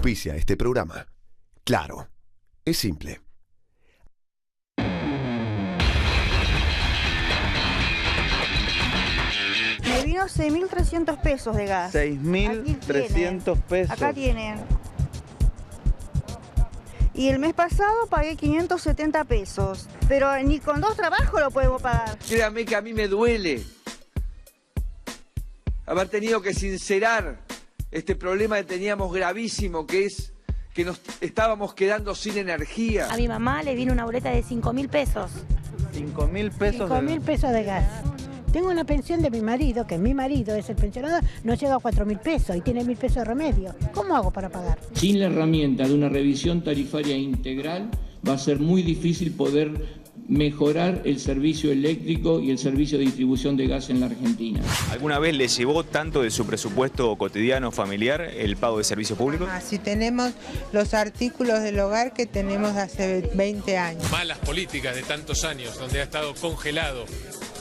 Auspicia este programa. Claro, es simple. Me vino 6.300 pesos de gas. 6.300 pesos. Acá tienen. Y el mes pasado pagué 570 pesos. Pero ni con 2 trabajos lo podemos pagar. Créame que a mí me duele haber tenido que sincerar este problema que teníamos gravísimo, que es que nos estábamos quedando sin energía. A mi mamá le vino una boleta de 5.000 pesos. 5.000 pesos. 5.000 pesos de gas. Tengo una pensión de mi marido, que mi marido es el pensionado, no llega a 4.000 pesos y tiene 1.000 pesos de remedio. ¿Cómo hago para pagar? Sin la herramienta de una revisión tarifaria integral va a ser muy difícil poder mejorar el servicio eléctrico y el servicio de distribución de gas en la Argentina. ¿Alguna vez le llevó tanto de su presupuesto cotidiano familiar el pago de servicios públicos? Si tenemos los artículos del hogar que tenemos hace 20 años. Malas políticas de tantos años, donde ha estado congelado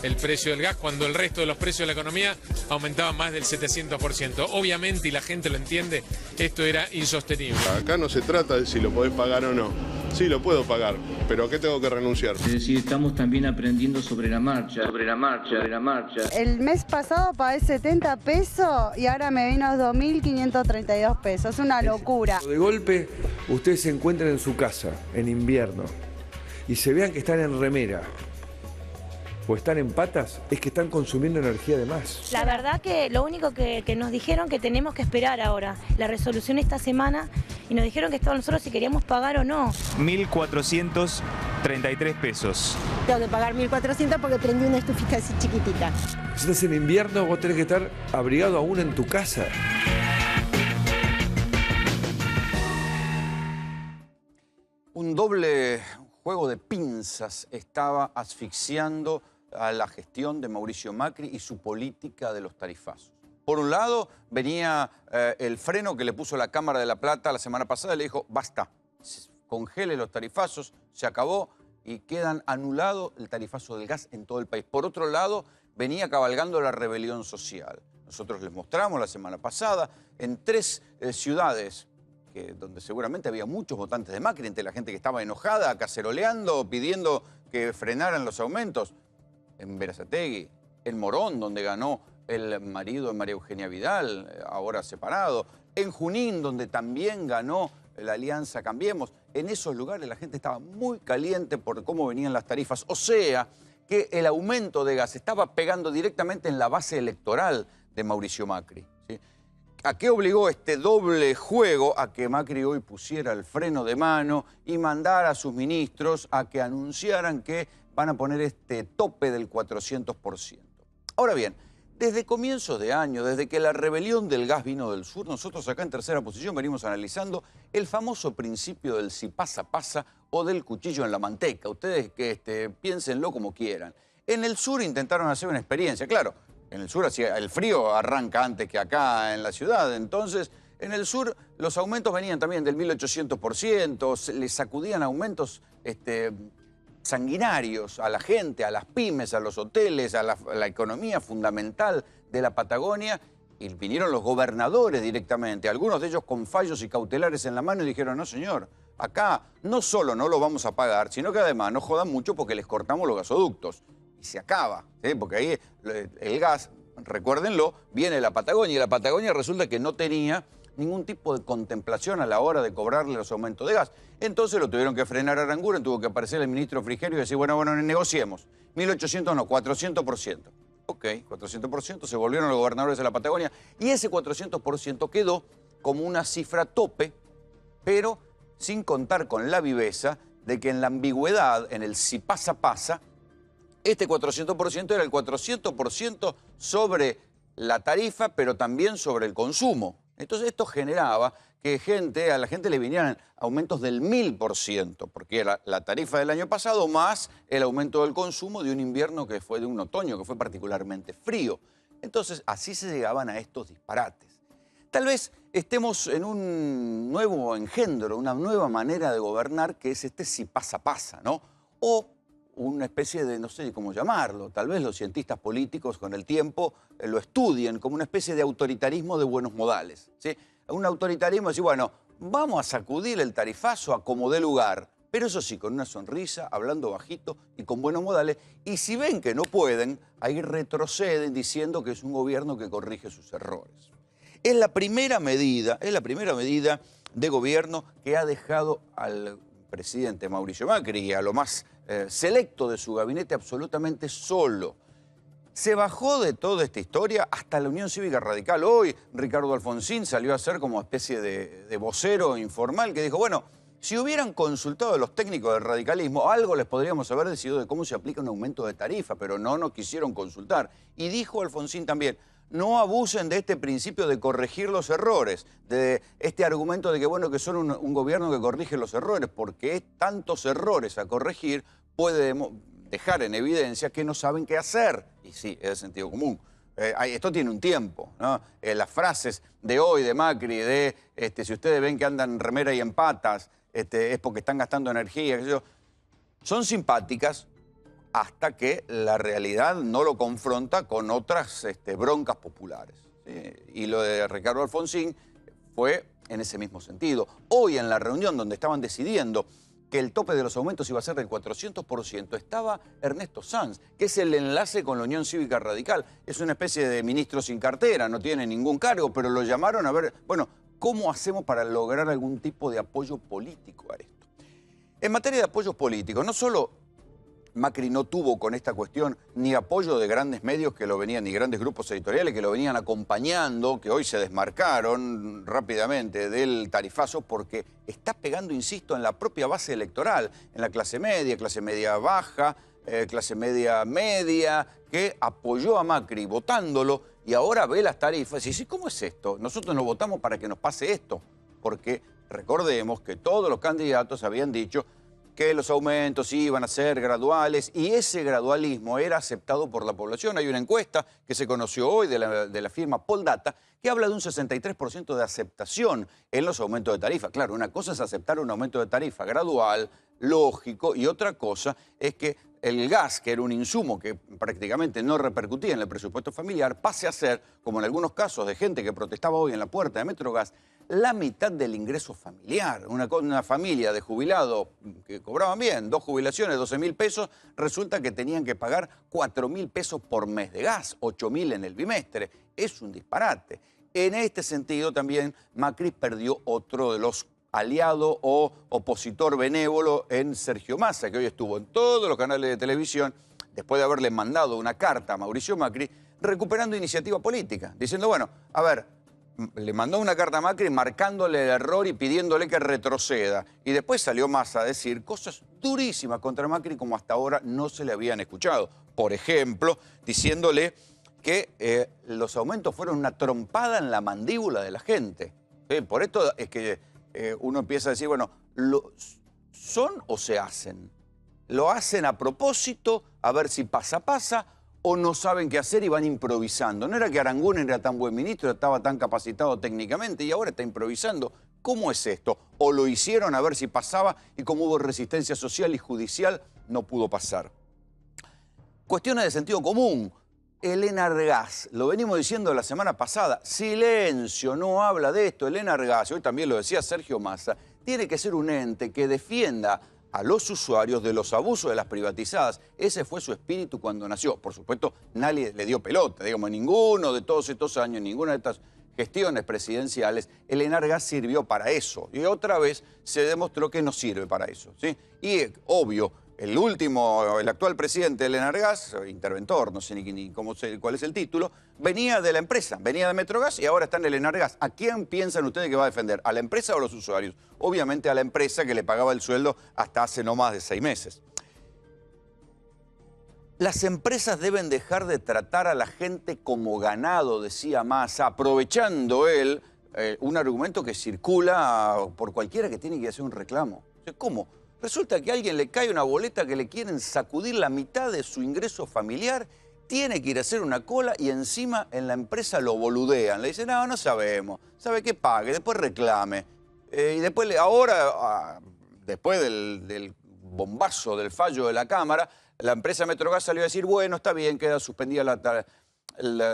el precio del gas, cuando el resto de los precios de la economía aumentaban más del 700%. Obviamente, y la gente lo entiende, esto era insostenible. Acá no se trata de si lo podés pagar o no. Sí, lo puedo pagar, pero ¿a qué tengo que renunciar? Es decir, estamos también aprendiendo sobre la marcha. El mes pasado pagué 70 pesos y ahora me vino 2.532 pesos. Es una locura. De golpe, ustedes se encuentran en su casa, en invierno, y se vean que están en remera o están en patas, es que están consumiendo energía de más. La verdad que lo único que nos dijeron que tenemos que esperar ahora, la resolución esta semana, y nos dijeron que estaba nosotros si queríamos pagar o no. 1.433 pesos. Tengo que pagar 1.400 porque prendí una estufita así chiquitita. Si estás en invierno, vos tenés que estar abrigado aún en tu casa. Un doble juego de pinzas estaba asfixiando a la gestión de Mauricio Macri y su política de los tarifazos. Por un lado, venía el freno que le puso la Cámara de La Plata la semana pasada y le dijo, basta, congele los tarifazos, se acabó y quedan anulado el tarifazo del gas en todo el país. Por otro lado, venía cabalgando la rebelión social. Nosotros les mostramos la semana pasada en 3 ciudades donde seguramente había muchos votantes de Macri, entre la gente que estaba enojada, caceroleando, pidiendo que frenaran los aumentos. En Berazategui, en Morón, donde ganó el marido de María Eugenia Vidal, ahora separado. En Junín, donde también ganó la Alianza Cambiemos. En esos lugares la gente estaba muy caliente por cómo venían las tarifas. O sea, que el aumento de gas estaba pegando directamente en la base electoral de Mauricio Macri, ¿sí? ¿A qué obligó este doble juego? A que Macri hoy pusiera el freno de mano y mandara a sus ministros a que anunciaran que van a poner este tope del 400%. Ahora bien, desde comienzos de año, desde que la rebelión del gas vino del sur, nosotros acá en Tercera Posición venimos analizando el famoso principio del si pasa, pasa o del cuchillo en la manteca. Ustedes piénsenlo como quieran. En el sur intentaron hacer una experiencia, claro. En el sur el frío arranca antes que acá en la ciudad, entonces en el sur los aumentos venían también del 1800%, les sacudían aumentos sanguinarios a la gente, a las pymes, a los hoteles, a la economía fundamental de la Patagonia, y vinieron los gobernadores directamente, algunos de ellos con fallos y cautelares en la mano y dijeron, no señor, acá no solo no lo vamos a pagar, sino que además no jodan mucho porque les cortamos los gasoductos. Y se acaba, ¿sí? Porque ahí el gas, recuérdenlo, viene de la Patagonia y la Patagonia resulta que no tenía ningún tipo de contemplación a la hora de cobrarle los aumentos de gas. Entonces lo tuvieron que frenar a Aranguren, tuvo que aparecer el ministro Frigerio y decir, bueno, negociemos. 1.800 no, 400%. Ok, 400%, se volvieron los gobernadores de la Patagonia y ese 400% quedó como una cifra tope, pero sin contar con la viveza de que en la ambigüedad, en el si pasa, pasa, este 400% era el 400% sobre la tarifa, pero también sobre el consumo. Entonces esto generaba que a la gente le vinieran aumentos del 1000%, porque era la tarifa del año pasado más el aumento del consumo de un invierno que fue de un otoño, que fue particularmente frío. Entonces así se llegaban a estos disparates. Tal vez estemos en un nuevo engendro, una nueva manera de gobernar, que es este si pasa, pasa, ¿no? O una especie de, no sé cómo llamarlo, tal vez los cientistas políticos con el tiempo lo estudien como una especie de autoritarismo de buenos modales, ¿sí? Un autoritarismo, decir, bueno, vamos a sacudir el tarifazo a como dé lugar, pero eso sí, con una sonrisa, hablando bajito y con buenos modales, y si ven que no pueden, ahí retroceden diciendo que es un gobierno que corrige sus errores. Es la primera medida de gobierno que ha dejado al presidente Mauricio Macri y a lo más selecto de su gabinete absolutamente solo. Se bajó de toda esta historia hasta la Unión Cívica Radical. Hoy Ricardo Alfonsín salió a ser como especie de vocero informal que dijo, bueno, si hubieran consultado a los técnicos del radicalismo, algo les podríamos haber decidido de cómo se aplica un aumento de tarifa, pero no quisieron consultar. Y dijo Alfonsín también, no abusen de este principio de corregir los errores, de este argumento de que, bueno, que son un gobierno que corrige los errores, porque es tantos errores a corregir, puede dejar en evidencia que no saben qué hacer. Y sí, es de sentido común. Esto tiene un tiempo, ¿no? Las frases de hoy de Macri, de si ustedes ven que andan en remera y en patas, es porque están gastando energía, qué sé yo, son simpáticas hasta que la realidad no lo confronta con otras broncas populares. ¿Sí? Y lo de Ricardo Alfonsín fue en ese mismo sentido. Hoy en la reunión donde estaban decidiendo que el tope de los aumentos iba a ser del 400%, estaba Ernesto Sanz, que es el enlace con la Unión Cívica Radical. Es una especie de ministro sin cartera, no tiene ningún cargo, pero lo llamaron a ver, bueno, ¿cómo hacemos para lograr algún tipo de apoyo político a esto? En materia de apoyos políticos, no solo Macri no tuvo con esta cuestión ni apoyo de grandes medios que lo venían, ni grandes grupos editoriales que lo venían acompañando, que hoy se desmarcaron rápidamente del tarifazo porque está pegando, insisto, en la propia base electoral, en la clase media baja, clase media, que apoyó a Macri votándolo y ahora ve las tarifas y dice, ¿cómo es esto? Nosotros nos votamos para que nos pase esto, porque recordemos que todos los candidatos habían dicho que los aumentos iban a ser graduales y ese gradualismo era aceptado por la población. Hay una encuesta que se conoció hoy de la firma Poldata que habla de un 63% de aceptación en los aumentos de tarifa. Claro, una cosa es aceptar un aumento de tarifa gradual, lógico, y otra cosa es que el gas, que era un insumo que prácticamente no repercutía en el presupuesto familiar, pase a ser, como en algunos casos de gente que protestaba hoy en la puerta de Metrogas, la mitad del ingreso familiar. Una familia de jubilados que cobraban bien, 2 jubilaciones, 12.000 pesos, resulta que tenían que pagar 4.000 pesos por mes de gas, 8.000 en el bimestre. Es un disparate. En este sentido también Macri perdió otro de los aliados o opositor benévolo en Sergio Massa, que hoy estuvo en todos los canales de televisión, después de haberle mandado una carta a Mauricio Macri, recuperando iniciativa política, diciendo, bueno, a ver, le mandó una carta a Macri marcándole el error y pidiéndole que retroceda. Y después salió Massa a decir cosas durísimas contra Macri como hasta ahora no se le habían escuchado. Por ejemplo, diciéndole que los aumentos fueron una trompada en la mandíbula de la gente. Por esto es que uno empieza a decir, bueno, ¿son o se hacen? ¿Lo hacen a propósito, a ver si pasa, o no saben qué hacer y van improvisando? No era que Aranguren era tan buen ministro, estaba tan capacitado técnicamente y ahora está improvisando. ¿Cómo es esto? ¿O lo hicieron a ver si pasaba y como hubo resistencia social y judicial, no pudo pasar? Cuestiones de sentido común. El Enargás, lo venimos diciendo la semana pasada, silencio, no habla de esto. El Enargás, hoy también lo decía Sergio Massa, tiene que ser un ente que defienda a los usuarios de los abusos de las privatizadas. Ese fue su espíritu cuando nació. Por supuesto, nadie le dio pelota. Digamos, ninguno de todos estos años, ninguna de estas gestiones presidenciales, el Enargás sirvió para eso. Y otra vez se demostró que no sirve para eso, ¿sí? Y obvio, el actual presidente del Enargás, interventor, no sé ni cuál es el título, venía de la empresa, venía de Metrogas y ahora está en el Enargás. ¿A quién piensan ustedes que va a defender? ¿A la empresa o a los usuarios? Obviamente a la empresa que le pagaba el sueldo hasta hace no más de 6 meses. Las empresas deben dejar de tratar a la gente como ganado, decía Massa, aprovechando él un argumento que circula por cualquiera que tiene que hacer un reclamo. ¿Cómo? Resulta que a alguien le cae una boleta que le quieren sacudir la mitad de su ingreso familiar, tiene que ir a hacer una cola y encima en la empresa lo boludean. Le dicen, no sabemos, sabe que pague, después reclame. Y después, después del bombazo del fallo de la Cámara, la empresa Metrogas salió a decir, bueno, está bien, queda suspendida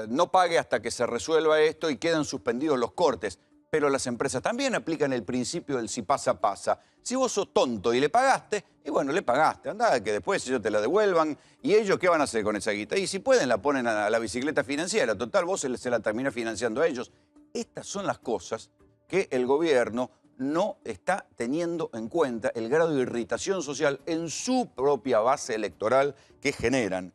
no pague hasta que se resuelva esto y quedan suspendidos los cortes. pero las empresas también aplican el principio del si pasa, pasa. Si vos sos tonto y le pagaste, y bueno, le pagaste, andá, que después ellos te la devuelvan, y ellos, ¿qué van a hacer con esa guita? Y si pueden, la ponen a la bicicleta financiera, total, vos se la terminás financiando a ellos. Estas son las cosas que el gobierno no está teniendo en cuenta, el grado de irritación social en su propia base electoral que generan.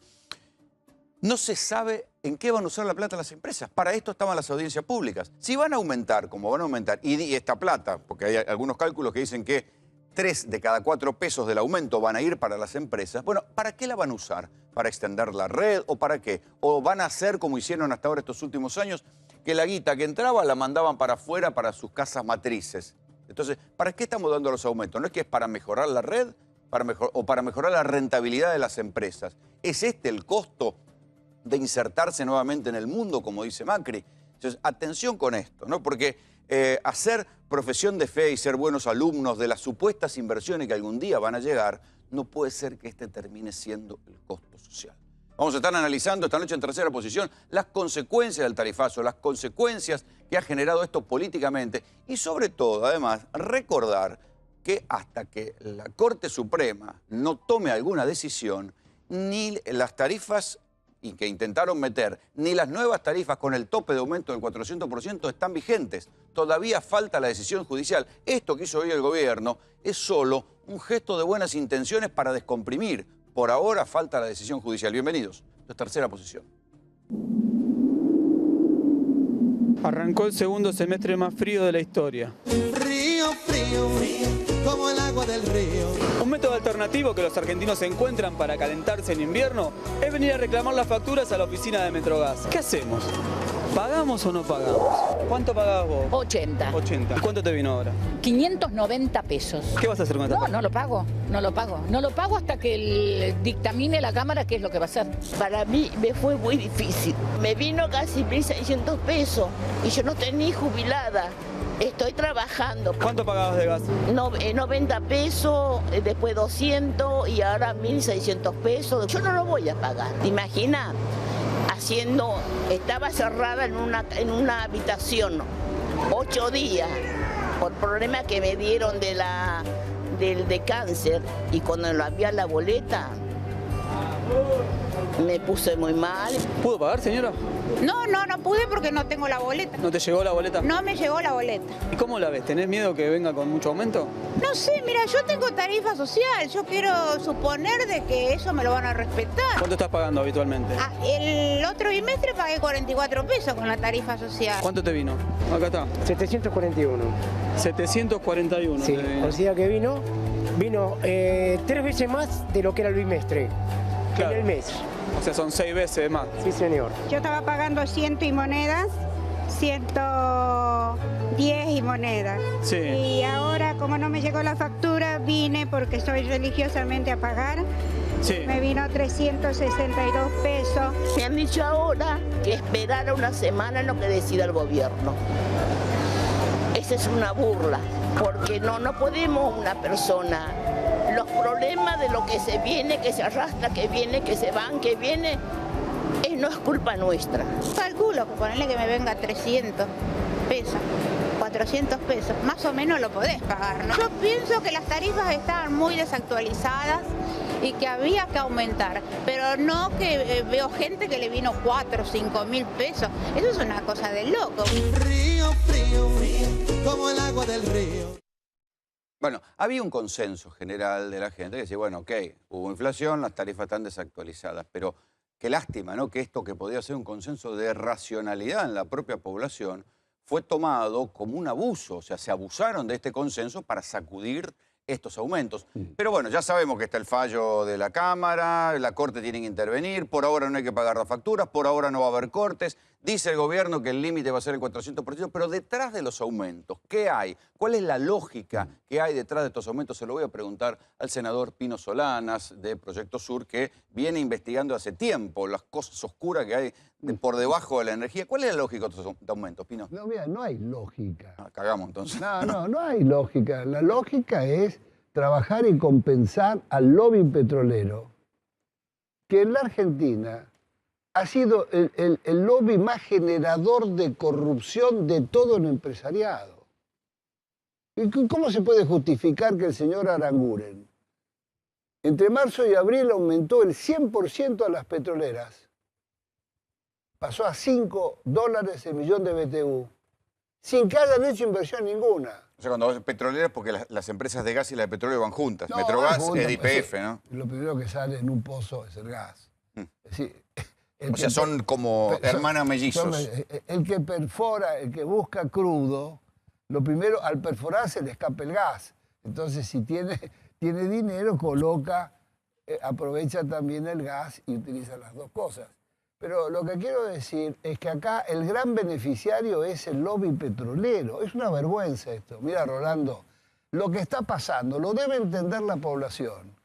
No se sabe en qué van a usar la plata las empresas. Para esto estaban las audiencias públicas. Si van a aumentar, como van a aumentar, y esta plata, porque hay algunos cálculos que dicen que 3 de cada 4 pesos del aumento van a ir para las empresas, bueno, ¿para qué la van a usar? ¿Para extender la red o para qué? ¿O van a hacer como hicieron hasta ahora estos últimos años, que la guita que entraba la mandaban para afuera para sus casas matrices? Entonces, ¿para qué estamos dando los aumentos? ¿No es que es para mejorar la red o para mejorar la rentabilidad de las empresas? ¿Es este el costo de insertarse nuevamente en el mundo, como dice Macri? Entonces, atención con esto, ¿no? Porque hacer profesión de fe y ser buenos alumnos de las supuestas inversiones que algún día van a llegar, no puede ser que este termine siendo el costo social. Vamos a estar analizando esta noche en Tercera Posición las consecuencias del tarifazo, las consecuencias que ha generado esto políticamente y sobre todo, además, recordar que hasta que la Corte Suprema no tome alguna decisión, ni las tarifas y que intentaron meter, ni las nuevas tarifas con el tope de aumento del 400% están vigentes. Todavía falta la decisión judicial. Esto que hizo hoy el gobierno es solo un gesto de buenas intenciones para descomprimir. Por ahora falta la decisión judicial. Bienvenidos. Esto es Tercera Posición. Arrancó el segundo semestre más frío de la historia. Frío, frío, como el agua del río. Un método alternativo que los argentinos encuentran para calentarse en invierno es venir a reclamar las facturas a la oficina de Metrogas. ¿Qué hacemos? ¿Pagamos o no pagamos? ¿Cuánto pagabas vos? 80. 80. ¿Y cuánto te vino ahora? 590 pesos. ¿Qué vas a hacer con esta? No lo pago. No lo pago. No lo pago hasta que dictamine la Cámara qué es lo que va a hacer. Para mí me fue muy difícil. Me vino casi 1.600 pesos y yo no estoy ni jubilada. Estoy trabajando. ¿Cuánto pagabas de gas? 90 pesos, después 200 y ahora 1.600 pesos. Yo no lo voy a pagar. ¿Te imaginas? Estaba cerrada en una habitación 8 días por problemas que me dieron de cáncer, y cuando lo había la boleta me puse muy mal. ¿Pudo pagar, señora? No pude porque no tengo la boleta. ¿No te llegó la boleta? No me llegó la boleta. ¿Y cómo la ves? ¿Tenés miedo que venga con mucho aumento? No sé, mira, yo tengo tarifa social. Yo quiero suponer de que eso me lo van a respetar. ¿Cuánto estás pagando habitualmente? El otro bimestre pagué 44 pesos con la tarifa social. ¿Cuánto te vino? Acá está. 741. 741. Sí, o sea que vino 3 veces más de lo que era el bimestre. Claro. En el mes. O sea, son 6 veces más. Sí, señor. Yo estaba pagando 100 y monedas, 110 y monedas. Sí. Y ahora, como no me llegó la factura, vine porque soy religiosamente a pagar. Sí. Me vino 362 pesos. Me han dicho ahora que esperara una semana en lo que decida el gobierno. Esa es una burla, porque no podemos una persona. Los problemas de lo que se viene, que se arrastra, que viene, que se van, que viene, no es culpa nuestra. Calculo que ponerle que me venga 300 pesos, 400 pesos, más o menos lo podés pagar, ¿no? Yo pienso que las tarifas estaban muy desactualizadas y que había que aumentar, pero no que veo gente que le vino 4 o 5 mil pesos. Eso es una cosa de loco. Frío, frío, como el agua del río. Bueno, había un consenso general de la gente que decía, bueno, ok, hubo inflación, las tarifas están desactualizadas, pero qué lástima, ¿no? Que esto que podía ser un consenso de racionalidad en la propia población fue tomado como un abuso, o sea, se abusaron de este consenso para sacudir estos aumentos. Pero bueno, ya sabemos que está el fallo de la Cámara, la Corte tiene que intervenir, por ahora no hay que pagar las facturas, por ahora no va a haber cortes, dice el gobierno que el límite va a ser el 400%, pero detrás de los aumentos, ¿qué hay? ¿Cuál es la lógica que hay detrás de estos aumentos? Se lo voy a preguntar al senador Pino Solanas de Proyecto Sur, que viene investigando hace tiempo las cosas oscuras que hay por debajo de la energía. ¿Cuál es la lógica de estos aumentos, Pino? No, mira, no hay lógica. Cagamos entonces. No hay lógica. La lógica es trabajar y compensar al lobby petrolero, que en la Argentina ha sido el lobby más generador de corrupción de todo el empresariado. ¿Y cómo se puede justificar que el señor Aranguren, entre marzo y abril, aumentó el 100% a las petroleras? Pasó a $5 el millón de BTU, sin que hayan hecho inversión ninguna. O sea, cuando vas a petroleras, porque las empresas de gas y la de petróleo van juntas. No, Metrogas van juntas, es de YPF, ¿no? Lo primero que sale en un pozo es el gas. Es decir, O sea, son como hermanas mellizos. El que perfora, el que busca crudo, lo primero, al perforar se le escapa el gas. Entonces, si tiene dinero, aprovecha también el gas y utiliza las dos cosas. Pero lo que quiero decir es que acá el gran beneficiario es el lobby petrolero. Es una vergüenza esto. Mira, Rolando, lo que está pasando lo debe entender la población.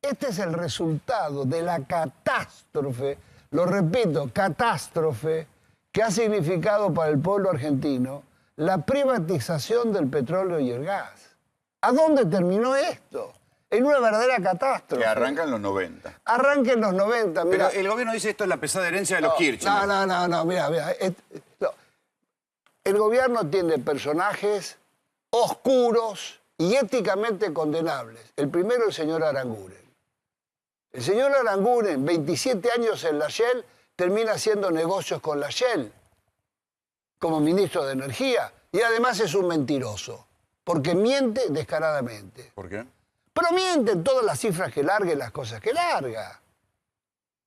Este es el resultado de la catástrofe, lo repito, catástrofe, que ha significado para el pueblo argentino la privatización del petróleo y el gas. ¿A dónde terminó esto? En una verdadera catástrofe. Que arranca en los 90. Arranca en los 90, mira. Pero el gobierno dice esto es la pesada herencia de los Kirchner. No, mira. El gobierno tiene personajes oscuros y éticamente condenables. El primero, el señor Aranguren. El señor Aranguren, 27 años en la Shell, termina haciendo negocios con la Shell como ministro de Energía. Y además es un mentiroso, porque miente descaradamente. ¿Por qué? Pero mienten todas las cifras que larga y las cosas que larga.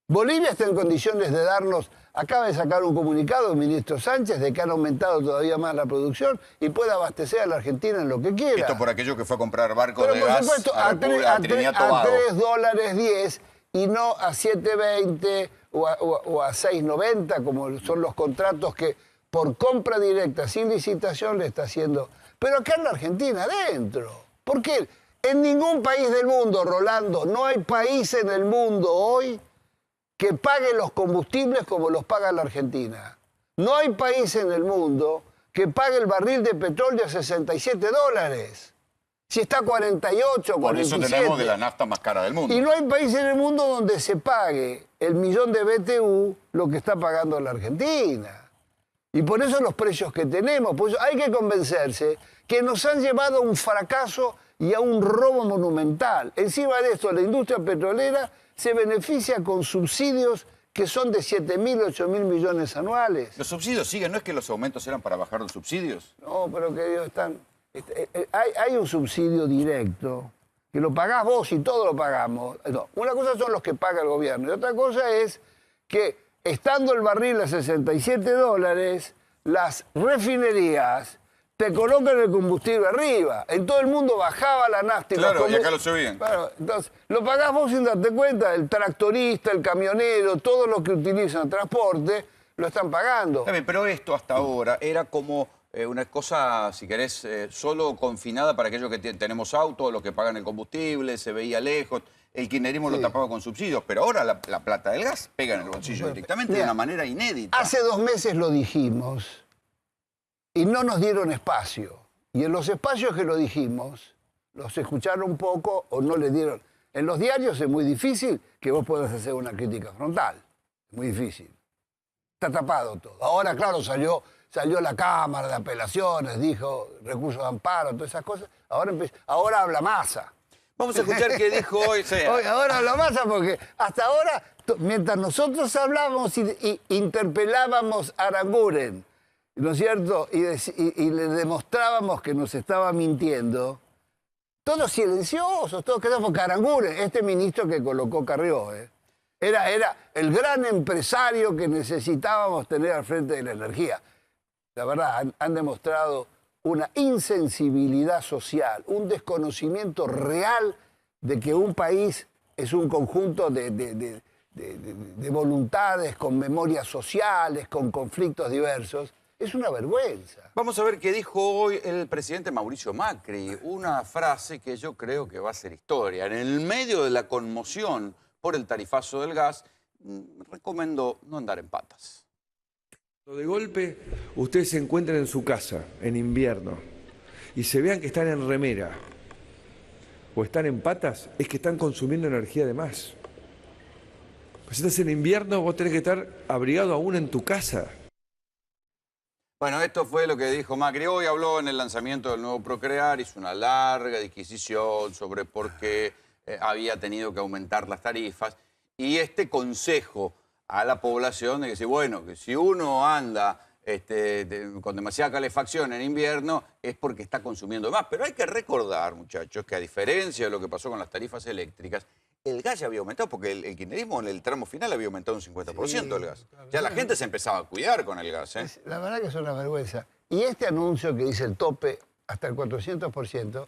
Bolivia está en condiciones de darnos, acaba de sacar un comunicado el ministro Sánchez de que han aumentado todavía más la producción y puede abastecer a la Argentina en lo que quiera. Esto por aquello que fue a comprar barcos de por gas supuesto, a Trinidad y Tobago. a $3.10 y no a 7.20 o a 6.90 como son los contratos que por compra directa sin licitación le está haciendo. Pero acá en la Argentina adentro. ¿Por qué? En ningún país del mundo, Rolando, no hay país en el mundo hoy que pague los combustibles como los paga la Argentina. No hay país en el mundo que pague el barril de petróleo a $67. Si está a 48, 47. Por eso tenemos de la nafta más cara del mundo. Y no hay país en el mundo donde se pague el millón de BTU lo que está pagando la Argentina. Y por eso los precios que tenemos. Por eso hay que convencerse que nos han llevado a un fracaso y a un robo monumental. Encima de esto, la industria petrolera se beneficia con subsidios que son de 7.000, 8.000 millones anuales. ¿Los subsidios siguen? ¿No es que los aumentos eran para bajar los subsidios? No, pero querido, hay un subsidio directo, que lo pagás vos y todos lo pagamos. No, una cosa son los que paga el gobierno y otra cosa es que, estando el barril a $67, las refinerías te colocan el combustible arriba. En todo el mundo bajaba la nafta. Claro, y acá lo subían. Claro, entonces, lo pagás vos sin darte cuenta. El tractorista, el camionero, todos los que utilizan transporte, lo están pagando. Está bien, pero esto hasta ahora era como una cosa, si querés, solo confinada para aquellos que tenemos auto, los que pagan el combustible, se veía lejos. El kirchnerismo lo tapaba con subsidios, pero ahora la plata del gas pega en el bolsillo directamente. Mira, de una manera inédita. Hace 2 meses lo dijimos. Y no nos dieron espacio. Y en los espacios que lo dijimos, los escucharon un poco o no le dieron. En los diarios es muy difícil que vos puedas hacer una crítica frontal. Es muy difícil. Está tapado todo. Ahora, claro, salió la Cámara de Apelaciones, dijo recursos de amparo, todas esas cosas. Ahora habla Massa. Vamos a escuchar qué dijo hoy. Ahora habla Massa porque hasta ahora, mientras nosotros hablábamos y interpelábamos a Aranguren, ¿no es cierto? Y le demostrábamos que nos estaba mintiendo. Todos silenciosos, todos quedamos porque Aranguren, este ministro que colocó Carrió, era el gran empresario que necesitábamos tener al frente de la energía. La verdad, han demostrado una insensibilidad social, un desconocimiento real de que un país es un conjunto de voluntades, con memorias sociales, con conflictos diversos. Es una vergüenza. Vamos a ver qué dijo hoy el presidente Mauricio Macri. Una frase que yo creo que va a ser historia. En el medio de la conmoción por el tarifazo del gas, recomiendo no andar en patas. De golpe, ustedes se encuentran en su casa, en invierno, y se vean que están en remera o están en patas, es que están consumiendo energía de más. Pues si estás en invierno, vos tenés que estar abrigado aún en tu casa. Bueno, esto fue lo que dijo Macri. Hoy habló en el lanzamiento del nuevo Procrear, hizo una larga disquisición sobre por qué había tenido que aumentar las tarifas. Y este consejo a la población de que si uno anda con demasiada calefacción en invierno es porque está consumiendo más. Pero hay que recordar, muchachos, que a diferencia de lo que pasó con las tarifas eléctricas, el gas ya había aumentado, porque el kirchnerismo en el tramo final había aumentado un 50% el gas. Ya la gente se empezaba a cuidar con el gas. La verdad que es una vergüenza. Y este anuncio que dice el tope hasta el 400%,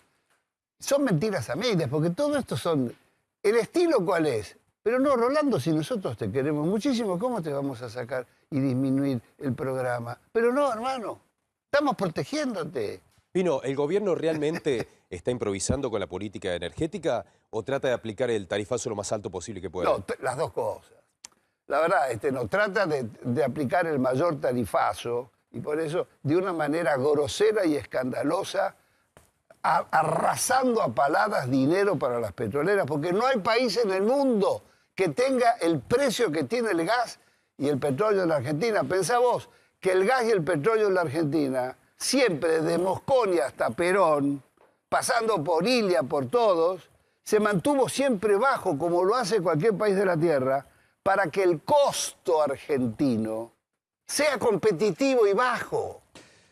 son mentiras a medias, porque todo esto son... ¿El estilo cuál es? Pero no, Rolando, si nosotros te queremos muchísimo, ¿cómo te vamos a sacar y disminuir el programa? Pero no, hermano, estamos protegiéndote. Pino, ¿el gobierno realmente está improvisando con la política energética o trata de aplicar el tarifazo lo más alto posible que pueda? No, las dos cosas. La verdad, no trata de aplicar el mayor tarifazo y por eso, de una manera grosera y escandalosa, arrasando a paladas dinero para las petroleras, porque no hay país en el mundo que tenga el precio que tiene el gas y el petróleo en la Argentina. Pensá vos que el gas y el petróleo en la Argentina, siempre desde Mosconi hasta Perón, pasando por Ilia, por todos, se mantuvo siempre bajo, como lo hace cualquier país de la Tierra, para que el costo argentino sea competitivo y bajo.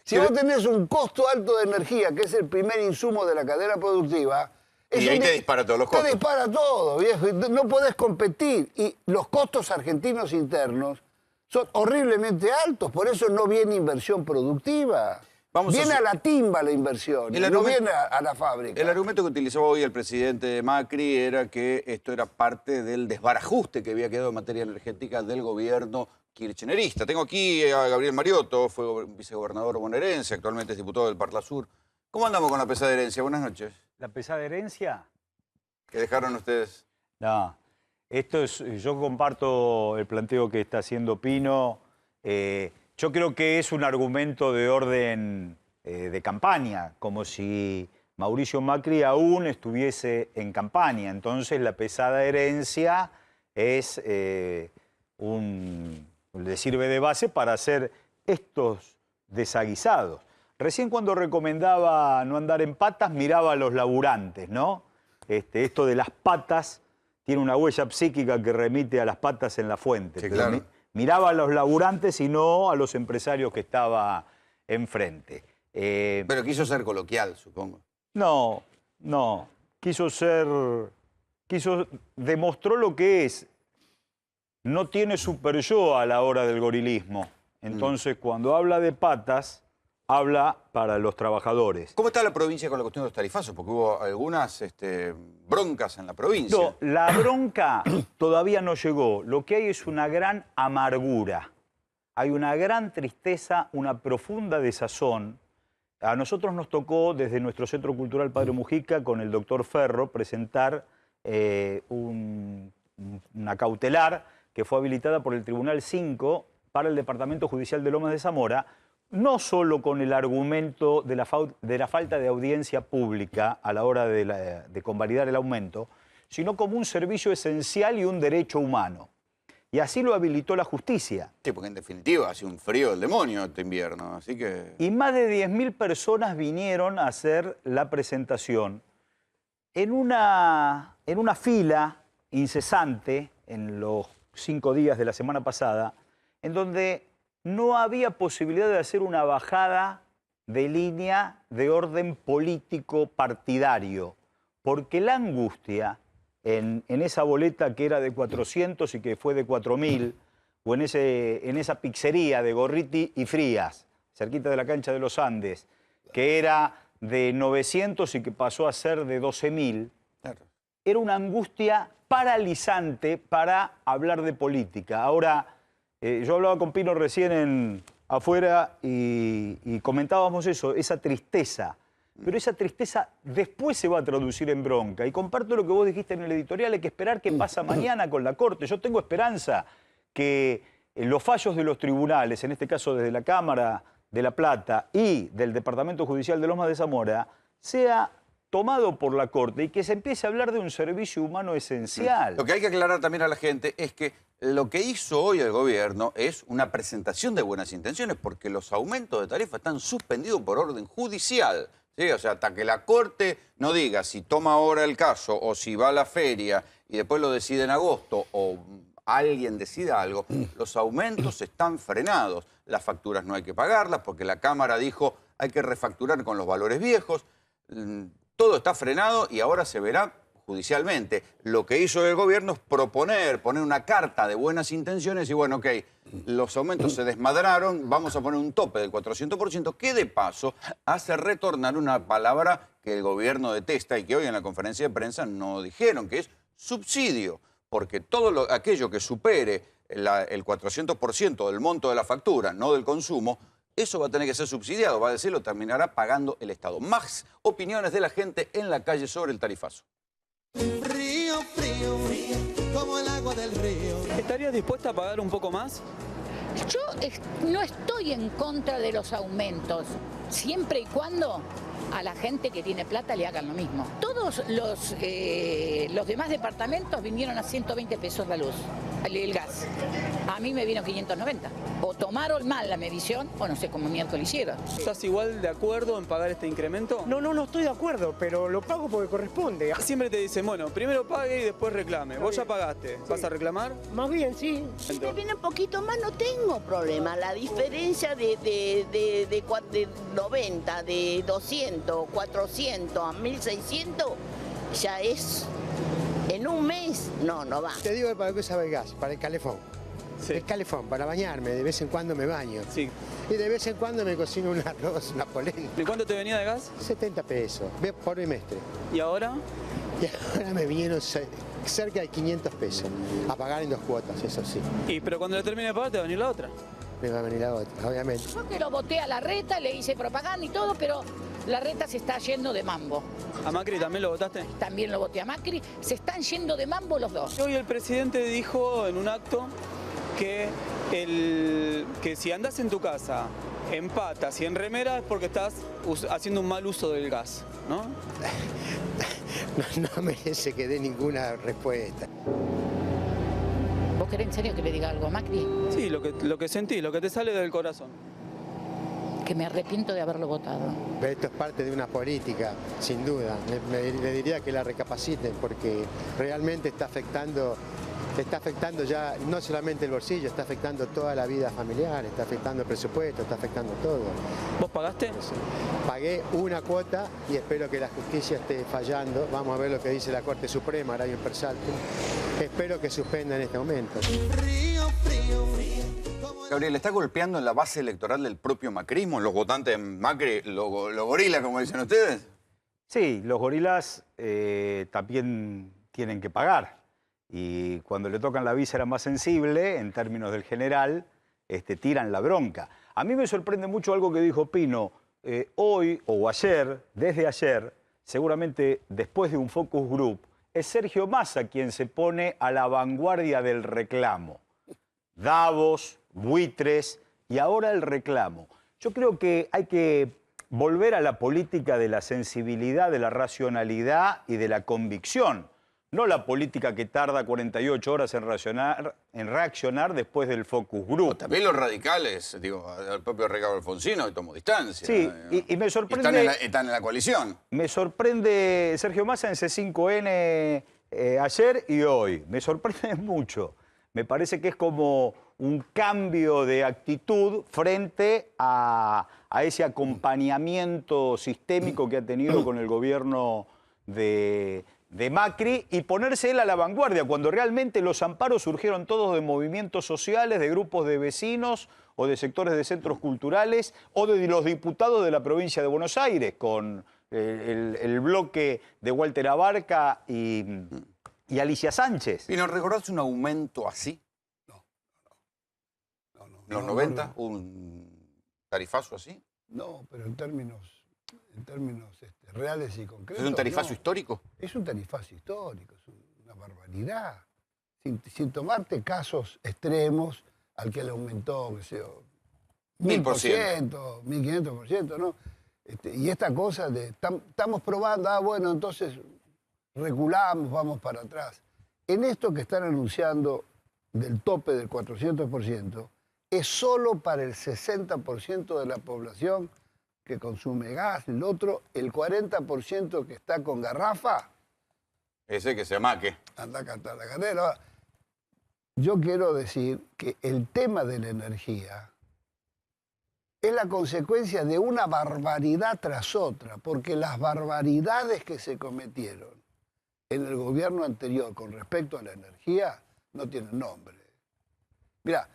Si vos tenés un costo alto de energía, que es el primer insumo de la cadena productiva... Y ahí te dispara todos los costos. Te dispara todo, viejo. No podés competir. Y los costos argentinos internos son horriblemente altos. Por eso no viene inversión productiva. Viene a la timba la inversión, no viene a la fábrica. El argumento que utilizaba hoy el presidente Macri era que esto era parte del desbarajuste que había quedado en materia energética del gobierno kirchnerista. Tengo aquí a Gabriel Mariotto, fue vicegobernador bonaerense, actualmente es diputado del Parlasur. ¿Cómo andamos con la pesada herencia? Buenas noches. ¿La pesada herencia? ¿Qué dejaron ustedes? No, yo comparto el planteo que está haciendo Pino. Yo creo que es un argumento de orden de campaña, como si Mauricio Macri aún estuviese en campaña. Entonces la pesada herencia es le sirve de base para hacer estos desaguisados. Recién cuando recomendaba no andar en patas, miraba a los laburantes, ¿no? Esto de las patas tiene una huella psíquica que remite a las patas en la fuente. Sí, claro. Miraba a los laburantes y no a los empresarios que estaba enfrente. Pero quiso ser coloquial, supongo. No. Demostró lo que es. No tiene super yo a la hora del gorilismo. Entonces, cuando habla de patas, habla para los trabajadores. ¿Cómo está la provincia con la cuestión de los tarifazos? Porque hubo algunas broncas en la provincia. No, la bronca todavía no llegó. Lo que hay es una gran amargura. Hay una gran tristeza, una profunda desazón. A nosotros nos tocó, desde nuestro Centro Cultural Padre Mujica, con el doctor Ferro, presentar una cautelar que fue habilitada por el Tribunal 5 para el Departamento Judicial de Lomas de Zamora, no solo con el argumento de la falta de audiencia pública a la hora de convalidar el aumento, sino como un servicio esencial y un derecho humano. Y así lo habilitó la justicia. Sí, porque en definitiva hace un frío del demonio este invierno, así que... Y más de 10.000 personas vinieron a hacer la presentación en una fila incesante en los 5 días de la semana pasada, en donde no había posibilidad de hacer una bajada de línea de orden político partidario, porque la angustia en esa boleta que era de 400 y que fue de 4.000, o en esa pizzería de Gorriti y Frías, cerquita de la cancha de los Andes, que era de 900 y que pasó a ser de 12.000, era una angustia paralizante para hablar de política. Ahora, yo hablaba con Pino recién afuera y comentábamos eso, esa tristeza. Pero esa tristeza después se va a traducir en bronca. Y comparto lo que vos dijiste en el editorial, hay que esperar qué pasa mañana con la Corte. Yo tengo esperanza que los fallos de los tribunales, en este caso desde la Cámara de La Plata y del Departamento Judicial de Lomas de Zamora, sea tomado por la Corte y que se empiece a hablar de un servicio humano esencial. Lo que hay que aclarar también a la gente es que lo que hizo hoy el gobierno es una presentación de buenas intenciones, porque los aumentos de tarifa están suspendidos por orden judicial. ¿Sí? O sea, hasta que la Corte no diga si toma ahora el caso o si va a la feria y después lo decide en agosto o alguien decida algo, los aumentos están frenados. Las facturas no hay que pagarlas porque la Cámara dijo hay que refacturar con los valores viejos. Todo está frenado y ahora se verá judicialmente. Lo que hizo el gobierno es poner una carta de buenas intenciones y bueno, ok, los aumentos se desmadraron, vamos a poner un tope del 400%, que de paso hace retornar una palabra que el gobierno detesta y que hoy en la conferencia de prensa no dijeron, que es subsidio, porque todo aquello que supere el 400% del monto de la factura, no del consumo, eso va a tener que ser subsidiado, va a decir, lo terminará pagando el Estado. Más opiniones de la gente en la calle sobre el tarifazo. Río frío, como el agua del río. ¿Estarías dispuesta a pagar un poco más? Yo no estoy en contra de los aumentos, siempre y cuando a la gente que tiene plata le hagan lo mismo. Todos los demás departamentos vinieron a 120 pesos la luz, el gas. A mí me vino 590. O tomaron mal la medición o no sé cómo miércoles hicieron. ¿Estás igual de acuerdo en pagar este incremento? No estoy de acuerdo, pero lo pago porque corresponde. Siempre te dicen, bueno, primero pague y después reclame. Vos ya pagaste. ¿Vas a reclamar? Más bien, sí. Si te viene un poquito más no tengo problema. La diferencia de 90, de 200, 400 a 1600 ya es en un mes. No va. Te digo para qué sabe el gas, para el calefón. Sí. El calefón, para bañarme, de vez en cuando me baño. Sí. Y de vez en cuando me cocino un arroz, una polenta. ¿Y cuánto te venía de gas? 70 pesos, por bimestre. ¿Y ahora? Y ahora me vinieron cerca de 500 pesos, a pagar en 2 cuotas, eso sí. Pero cuando le termine de pagar te va a venir la otra. Me va a venir la otra, obviamente. Yo que lo voté a Larreta, le hice propaganda y todo, pero Larreta se está yendo de mambo. ¿A Macri también lo votaste? También lo voté a Macri, se están yendo de mambo los dos. Hoy el presidente dijo en un acto que si andás en tu casa en patas y en remera es porque estás haciendo un mal uso del gas, ¿no? No merece que dé ninguna respuesta. ¿Vos querés en serio que le diga algo a Macri? Sí, lo que sentís, lo que te sale del corazón. Que me arrepiento de haberlo votado. Esto es parte de una política, sin duda. Le diría que la recapaciten porque realmente está afectando ya no solamente el bolsillo, está afectando toda la vida familiar, está afectando el presupuesto, está afectando todo. ¿Vos pagaste? Pagué una cuota y espero que la justicia esté fallando. Vamos a ver lo que dice la Corte Suprema, ahora hay un persalto. Espero que suspenda en este momento. Gabriel, ¿está golpeando en la base electoral del propio macrismo, los votantes de Macri, los gorilas, como dicen ustedes? Sí, los gorilas también tienen que pagar. Y cuando le tocan la víscera más sensible, en términos del general, tiran la bronca. A mí me sorprende mucho algo que dijo Pino. Hoy o ayer, desde ayer, seguramente después de un focus group, es Sergio Massa quien se pone a la vanguardia del reclamo. Davos, buitres y ahora el reclamo. Yo creo que hay que volver a la política de la sensibilidad, de la racionalidad y de la convicción. No la política que tarda 48 horas en reaccionar después del focus group. También los radicales, digo, el propio Ricardo Alfonsino tomó distancia. Sí, y me sorprende... Están en la coalición. Me sorprende Sergio Massa en C5N ayer y hoy. Me sorprende mucho. Me parece que es como un cambio de actitud frente a ese acompañamiento sistémico que ha tenido con el gobierno de Macri y ponerse él a la vanguardia, cuando realmente los amparos surgieron todos de movimientos sociales, de grupos de vecinos o de sectores de centros culturales o de los diputados de la provincia de Buenos Aires, con el bloque de Walter Abarca y Alicia Sánchez. ¿Y nos recordás un aumento así? ¿Los 90? ¿Un tarifazo así? No, pero en términos reales y concretos. ¿Es un tarifazo histórico? Es un tarifazo histórico, es una barbaridad. Sin tomarte casos extremos al que le aumentó, qué sé yo, 1000%, 1500%, ¿no? Y esta cosa de, estamos probando, bueno, entonces reculamos, vamos para atrás. En esto que están anunciando del tope del 400%, es solo para el 60% de la población que consume gas. El otro, el 40% que está con garrafa. Ese que se amaque. Anda a cantar la carrera. Yo quiero decir que el tema de la energía es la consecuencia de una barbaridad tras otra, porque las barbaridades que se cometieron en el gobierno anterior con respecto a la energía no tienen nombre. Mira,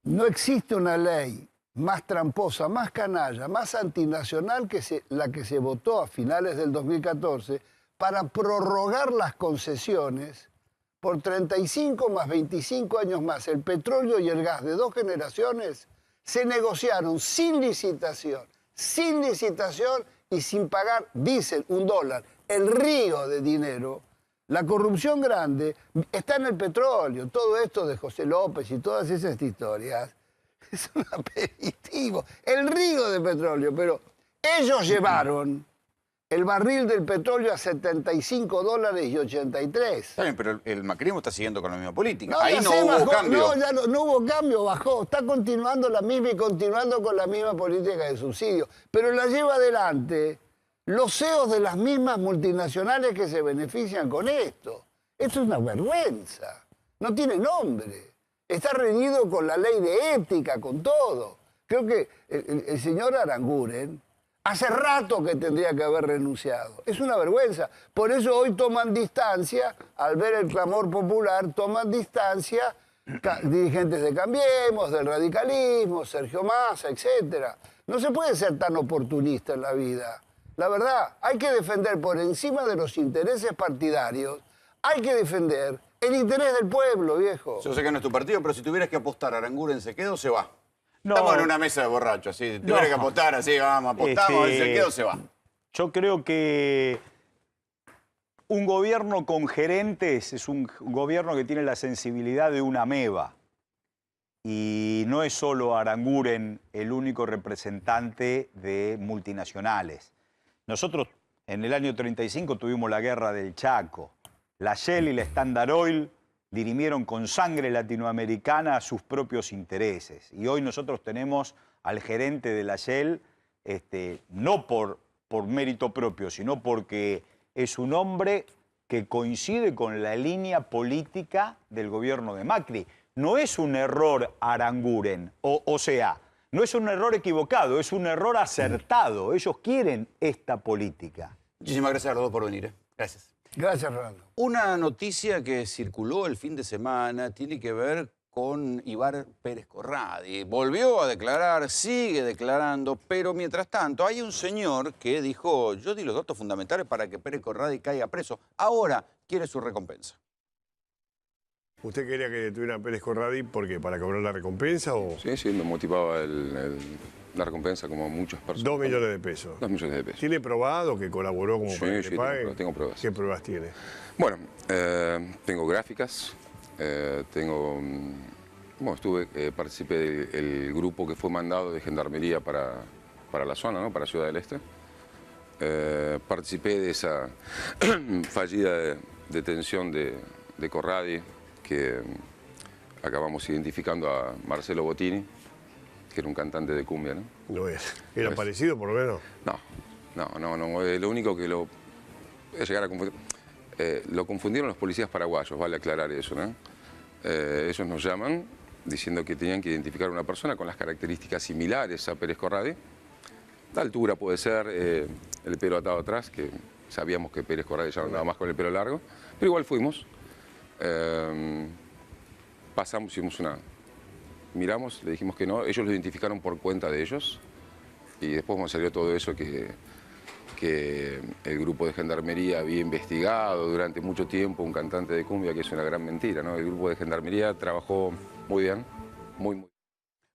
no existe una ley más tramposa, más canalla, más antinacional que la que se votó a finales del 2014 para prorrogar las concesiones por 35 más 25 años más. El petróleo y el gas de 2 generaciones se negociaron sin licitación y sin pagar, dicen, $1, el río de dinero. La corrupción grande está en el petróleo. Todo esto de José López y todas esas historias es un aperitivo. El río de petróleo, pero ellos llevaron el barril del petróleo a $75.83. Está bien, pero el macrismo está siguiendo con la misma política. No, ahí no hubo cambio. No, ya no hubo cambio, bajó. Está continuando la misma y continuando con la misma política de subsidio. Pero la lleva adelante los CEOs de las mismas multinacionales que se benefician con esto. Esto es una vergüenza. No tiene nombre. Está reñido con la ley de ética, con todo. Creo que el señor Aranguren hace rato que tendría que haber renunciado. Es una vergüenza. Por eso hoy toman distancia, al ver el clamor popular, toman distancia dirigentes de Cambiemos, del radicalismo, Sergio Massa, etc. No se puede ser tan oportunista en la vida. La verdad, hay que defender por encima de los intereses partidarios, hay que defender el interés del pueblo, viejo. Yo sé que no es tu partido, pero si tuvieras que apostar, ¿Aranguren se queda o se va? No. Estamos en una mesa de borrachos, así. Si tuvieras que apostar, así, vamos, apostamos, ¿se queda o se va? Yo creo que un gobierno con gerentes es un gobierno que tiene la sensibilidad de una ameba. Y no es solo Aranguren el único representante de multinacionales. Nosotros en el año 35 tuvimos la guerra del Chaco. La Shell y la Standard Oil dirimieron con sangre latinoamericana sus propios intereses. Y hoy nosotros tenemos al gerente de la Shell, no por mérito propio, sino porque es un hombre que coincide con la línea política del gobierno de Macri. No es un error Aranguren, o sea, no es un error equivocado, es un error acertado. Ellos quieren esta política. Muchísimas gracias a los dos por venir. Gracias. Gracias, Rolando. Una noticia que circuló el fin de semana tiene que ver con Ibar Pérez Corradi. Volvió a declarar, sigue declarando, pero mientras tanto hay un señor que dijo, yo di los datos fundamentales para que Pérez Corradi caiga preso. Ahora quiere su recompensa. ¿Usted quería que detuvieran a Pérez Corradi porque para cobrar la recompensa o...? Sí, me motivaba la recompensa como muchas personas. 2 millones de pesos. 2 millones de pesos. ¿Tiene probado que colaboró como para que pague? Tengo pruebas. ¿Qué pruebas tiene? Bueno, tengo gráficas, participé del grupo que fue mandado de gendarmería para la zona, ¿no? Para Ciudad del Este. Participé de esa fallida detención de Corradi, que acabamos identificando a Marcelo Bottini, que era un cantante de cumbia, ¿no? No es. ¿Era parecido, por lo menos? No. Lo único que lo... llegar a confundir... lo confundieron los policías paraguayos, vale aclarar eso, ¿no? Ellos nos llaman diciendo que tenían que identificar a una persona con las características similares a Pérez Corradi. La altura puede ser, el pelo atado atrás, que sabíamos que Pérez Corradi ya no andaba más con el pelo largo, pero igual fuimos. Pasamos, hicimos miramos, le dijimos que no, ellos lo identificaron por cuenta de ellos y después me salió todo eso que el grupo de gendarmería había investigado durante mucho tiempo un cantante de cumbia, que es una gran mentira, ¿no? El grupo de gendarmería trabajó muy bien, muy.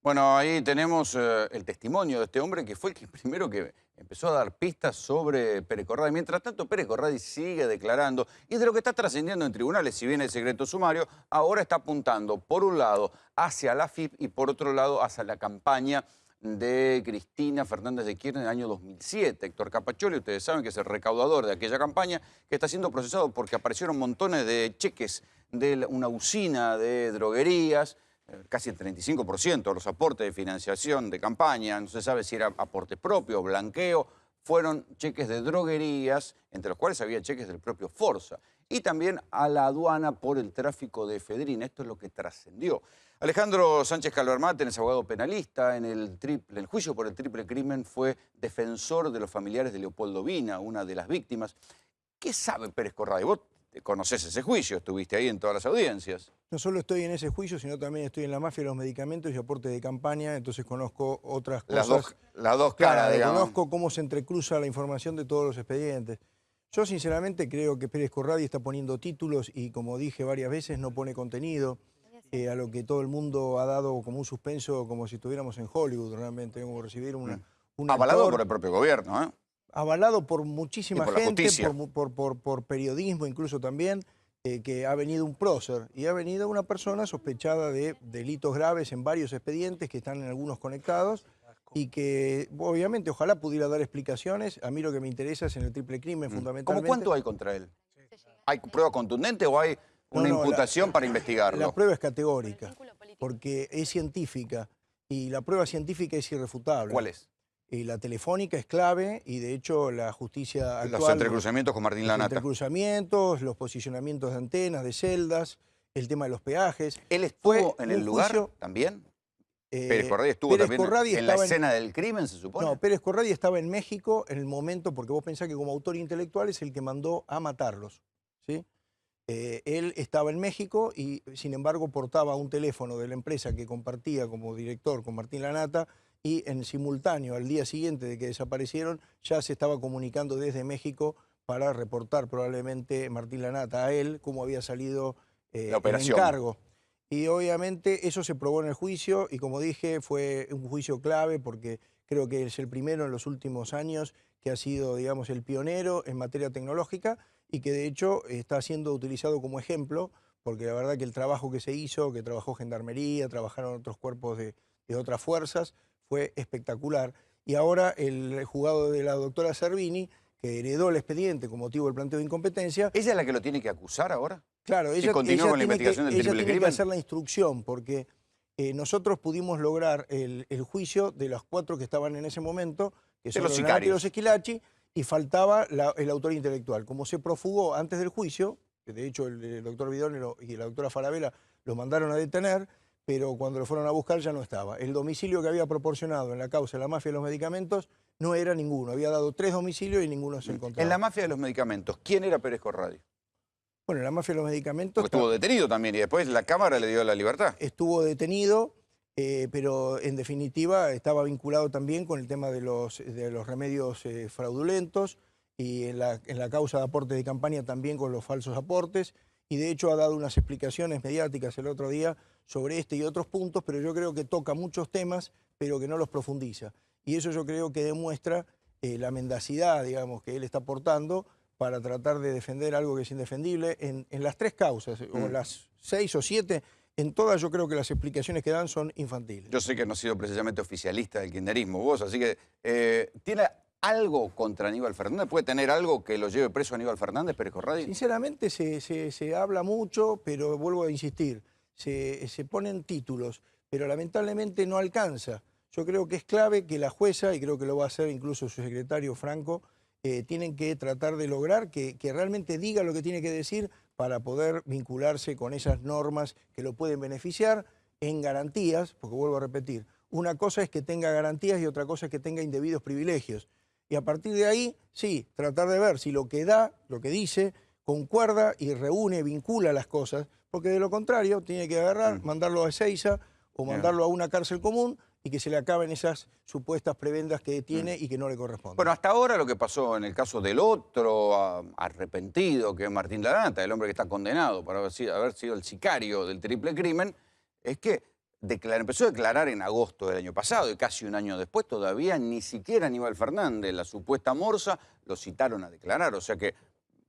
Bueno, ahí tenemos el testimonio de este hombre que fue el primero que empezó a dar pistas sobre Pérez Corradi. Mientras tanto, Pérez Corradi sigue declarando y de lo que está trascendiendo en tribunales, si bien el secreto sumario, ahora está apuntando por un lado hacia la AFIP y por otro lado hacia la campaña de Cristina Fernández de Kirchner en el año 2007. Héctor Capaccioli, ustedes saben que es el recaudador de aquella campaña, que está siendo procesado porque aparecieron montones de cheques de una usina de droguerías, casi el 35% de los aportes de financiación de campaña, no se sabe si era aporte propio o blanqueo, fueron cheques de droguerías, entre los cuales había cheques del propio Forza, y también a la aduana por el tráfico de efedrina. Esto es lo que trascendió. Alejandro Sánchez Calvermaten es abogado penalista. En el juicio por el triple crimen fue defensor de los familiares de Leopoldo Vina, una de las víctimas. ¿Qué sabe Pérez Corradi? Vos conocés ese juicio, estuviste ahí en todas las audiencias. No solo estoy en ese juicio, sino también estoy en la mafia de los medicamentos y aportes de campaña, entonces conozco otras cosas. Las dos caras, digamos. Conozco cómo se entrecruza la información de todos los expedientes. Yo sinceramente creo que Pérez Corradi está poniendo títulos y, como dije varias veces, no pone contenido. A lo que todo el mundo ha dado como un suspenso, como si estuviéramos en Hollywood, realmente, como recibir un avalado por el propio gobierno, ¿eh? Avalado por muchísima gente, justicia. por periodismo incluso también, que ha venido un prócer y ha venido una persona sospechada de delitos graves en varios expedientes que están en algunos conectados y que obviamente ojalá pudiera dar explicaciones. A mí lo que me interesa es en el triple crimen fundamentalmente. ¿Cómo cuánto hay contra él? ¿Hay prueba contundente o hay una imputación para investigarlo? La prueba es categórica, porque es científica y la prueba científica es irrefutable. ¿Cuál es? La telefónica es clave y de hecho la justicia actual... Los entrecruzamientos con Martín Lanata. Los entrecruzamientos, los posicionamientos de antenas, de celdas, el tema de los peajes. ¿Él estuvo en el lugar también? Pérez Corradi estuvo también en la escena del crimen, se supone. No, Pérez Corradi estaba en México en el momento, porque vos pensás que como autor intelectual es el que mandó a matarlos, ¿sí? Él estaba en México y sin embargo portaba un teléfono de la empresa que compartía como director con Martín Lanata y en simultáneo, al día siguiente de que desaparecieron, ya se estaba comunicando desde México para reportar probablemente Martín Lanata a él cómo había salido la operación. el encargo. Y obviamente eso se probó en el juicio y como dije fue un juicio clave porque creo que es el primero en los últimos años que ha sido, digamos, el pionero en materia tecnológica y que de hecho está siendo utilizado como ejemplo porque la verdad que el trabajo que se hizo, que trabajó Gendarmería, trabajaron otros cuerpos de otras fuerzas, fue espectacular. Y ahora el juzgado de la doctora Servini, que heredó el expediente con motivo del planteo de incompetencia... ¿Ella es la que lo tiene que acusar ahora? Claro, ella continúa con la investigación del triple crimen. Tiene que hacer la instrucción, porque nosotros pudimos lograr el juicio de los 4 que estaban en ese momento, que son los Lanata y los Esquilachi, y faltaba el autor intelectual. Como se profugó antes del juicio, que de hecho el doctor Vidón y la doctora Falabella lo mandaron a detener, pero cuando lo fueron a buscar ya no estaba. El domicilio que había proporcionado en la causa de la mafia de los medicamentos no era ninguno. Había dado 3 domicilios y ninguno se encontraba. En la mafia de los medicamentos, ¿quién era Pérez Corradi? Bueno, en la mafia de los medicamentos... Porque estuvo detenido también y después la Cámara le dio la libertad. Estuvo detenido, pero en definitiva estaba vinculado también con el tema de los remedios fraudulentos y en la causa de aportes de campaña también con los falsos aportes. Y de hecho ha dado unas explicaciones mediáticas el otro día sobre este y otros puntos, pero yo creo que toca muchos temas, pero que no los profundiza. Y eso yo creo que demuestra la mendacidad, digamos, que él está aportando para tratar de defender algo que es indefendible en las 3 causas, o las 6 o 7, en todas yo creo que las explicaciones que dan son infantiles. Yo sé que no ha sido precisamente oficialista del kirchnerismo vos, así que ¿tiene algo contra Aníbal Fernández? ¿Puede tener algo que lo lleve preso a Aníbal Fernández, Pérez Corradi? Sinceramente se habla mucho, pero vuelvo a insistir, se ponen títulos, pero lamentablemente no alcanza. Yo creo que es clave que la jueza, y creo que lo va a hacer incluso su secretario Franco, tienen que tratar de lograr que realmente diga lo que tiene que decir para poder vincularse con esas normas que lo pueden beneficiar en garantías, porque vuelvo a repetir, una cosa es que tenga garantías y otra cosa es que tenga indebidos privilegios. Y a partir de ahí, sí, tratar de ver si lo que da, lo que dice, concuerda y reúne, vincula las cosas, porque de lo contrario tiene que agarrar, mandarlo a Ezeiza o mandarlo a una cárcel común y que se le acaben esas supuestas prebendas que tiene y que no le corresponden. Bueno, hasta ahora lo que pasó en el caso del otro arrepentido, que es Martín Lanata, el hombre que está condenado por haber sido el sicario del triple crimen, es que empezó a declarar en agosto del año pasado y casi un año después todavía ni siquiera Aníbal Fernández, la supuesta morsa, lo citaron a declarar. O sea que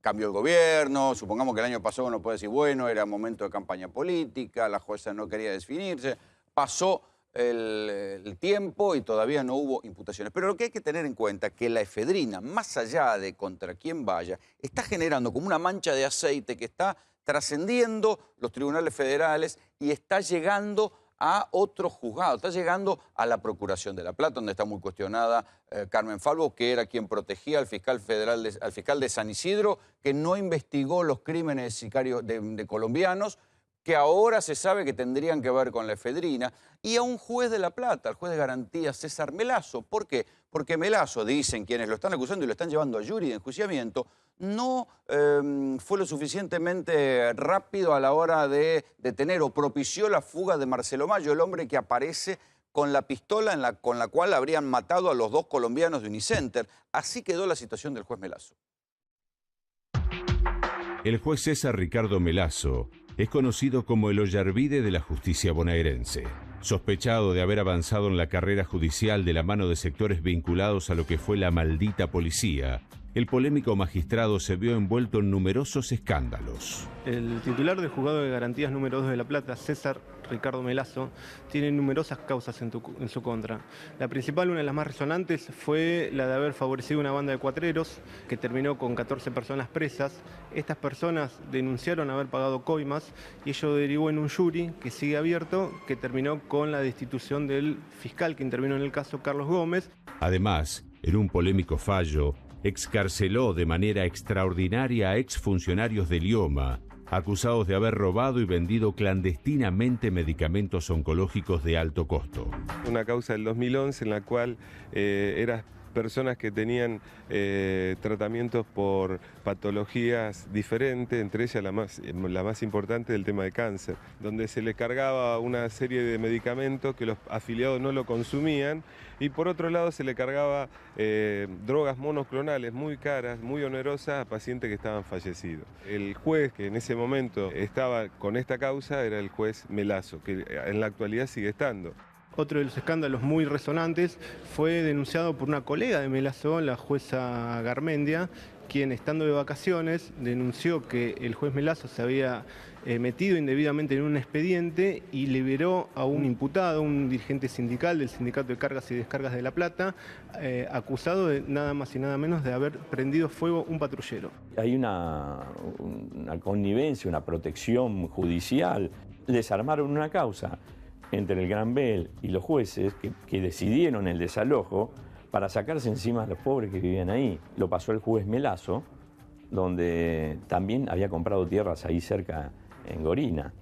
cambió el gobierno, supongamos que el año pasado uno puede decir, bueno, era momento de campaña política, la jueza no quería definirse, pasó el tiempo y todavía no hubo imputaciones. Pero lo que hay que tener en cuenta es que la efedrina, más allá de contra quién vaya, está generando como una mancha de aceite que está trascendiendo los tribunales federales y está llegando a otro juzgado, está llegando a la Procuración de La Plata, donde está muy cuestionada Carmen Falvo, que era quien protegía al fiscal federal, al fiscal de San Isidro, que no investigó los crímenes sicarios de colombianos, que ahora se sabe que tendrían que ver con la efedrina, y a un juez de La Plata, al juez de garantía César Melazo. ¿Por qué? Porque Melazo, dicen quienes lo están acusando y lo están llevando a jury de enjuiciamiento, no fue lo suficientemente rápido a la hora de detener o propició la fuga de Marcelo Mayo, el hombre que aparece con la pistola con la cual habrían matado a los 2 colombianos de Unicenter. Así quedó la situación del juez Melazo. El juez César Ricardo Melazo es conocido como el Ollarvide de la justicia bonaerense. Sospechado de haber avanzado en la carrera judicial de la mano de sectores vinculados a lo que fue la maldita policía, el polémico magistrado se vio envuelto en numerosos escándalos. El titular del Juzgado de Garantías número 2 de La Plata, César Ricardo Melazo, tiene numerosas causas en su contra. La principal, una de las más resonantes, fue la de haber favorecido una banda de cuatreros que terminó con 14 personas presas. Estas personas denunciaron haber pagado coimas y ello derivó en un jury que sigue abierto, que terminó con la destitución del fiscal que intervino en el caso, Carlos Gómez. Además, en un polémico fallo, excarceló de manera extraordinaria a exfuncionarios del IOMA, acusados de haber robado y vendido clandestinamente medicamentos oncológicos de alto costo. Una causa del 2011 en la cual eran personas que tenían tratamientos por patologías diferentes, entre ellas la más importante del tema de cáncer, donde se les cargaba una serie de medicamentos que los afiliados no lo consumían y por otro lado se le cargaba drogas monoclonales muy caras, muy onerosas a pacientes que estaban fallecidos. El juez que en ese momento estaba con esta causa era el juez Melazo, que en la actualidad sigue estando. Otro de los escándalos muy resonantes fue denunciado por una colega de Melazo, la jueza Garmendia, quien estando de vacaciones denunció que el juez Melazo se había metido indebidamente en un expediente y liberó a un imputado, un dirigente sindical del Sindicato de Cargas y Descargas de La Plata, acusado de nada más y nada menos de haber prendido fuego un patrullero. Hay una connivencia, una protección judicial. Desarmaron una causa entre el Gran Bel y los jueces que decidieron el desalojo para sacarse encima a los pobres que vivían ahí. Lo pasó el juez Melazo, donde también había comprado tierras ahí cerca en Gorina.